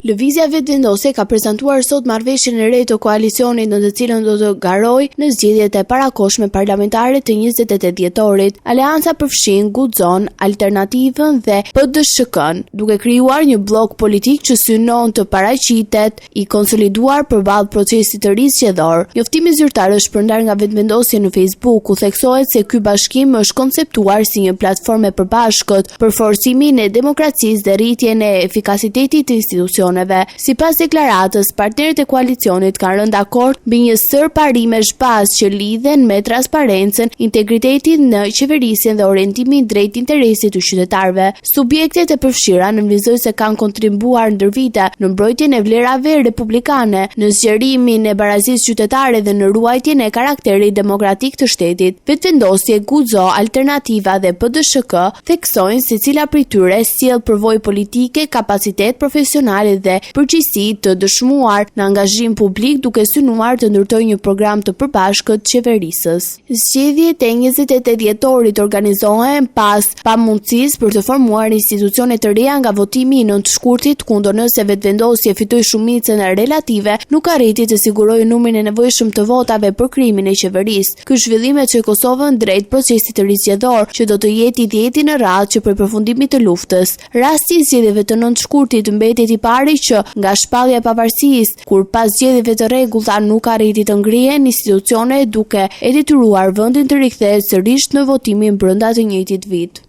Lëvizja Vetëvendosje ka prezantuar sot marrëveshjen e re të koalicionit në të cilën do të garojë në zgjedhjet e parakohshme parlamentare të 28 dhjetorit. Aleanca përfshin, guxon, Alternativën dhe PDSH-n, duke krijuar një blok politik që synon të paraqitet i konsoliduar përballë procesit të ri zgjedhor. Njoftimi zyrtar është përndar nga Vetëvendosje në Facebook, ku theksohet se ky bashkim është konceptuar si një platformë e përbashkët për forcimin e demokracisë dhe rritjen e efikasitetit të institucioneve. Sipas deklaratës, partnerët e koalicionit kanë rënë dakord mbi një sër parimesh bazë që lidhen me transparencën, integritetin në qeverisjen dhe orientimin drejt interesit të qytetarëve. Subjektet e përfshira nënvizojnë se kanë kontribuar ndër vite në mbrojtjen e vlerave republikane, në zgjerimin e barazisë qytetare dhe në ruajtjen e karakterit demokratik të shtetit. Vetëvendosje, Guxo, Alternativa dhe PDSH theksojnë se cila prej tyre sjell përvojë politike, kapacitet profesional dhe përgjegjësi të dëshmuar në angazhim publik, duke synuar të ndërtojë një program të përbashkët qeverisës. Zgjedhjet e 28 dhjetorit organizohen pas pamundësisë për të formuar institucione të reja nga votimi i 9 shkurtit, ku nëse Vetëvendosje fitoi shumicën relative, nuk arriti të sigurojë numrin e nevojshëm të votave për krijimin e qeverisë. Ky zhvillim e çoi Kosovën drejt procesit të ri zgjedhor, që do të jetë i 10-i në radhë që për përfundimit të luftës. Rasti i zgjedhjeve të 9 shkurtit mbetet i pari që nga shpallja e pavarësisë, kur pas zgjedhjeve të rregullta nuk arriti të ngrihen institucione, duke e detyruar vendin të rikthehet sërish në votimin brenda të njëjtit vit.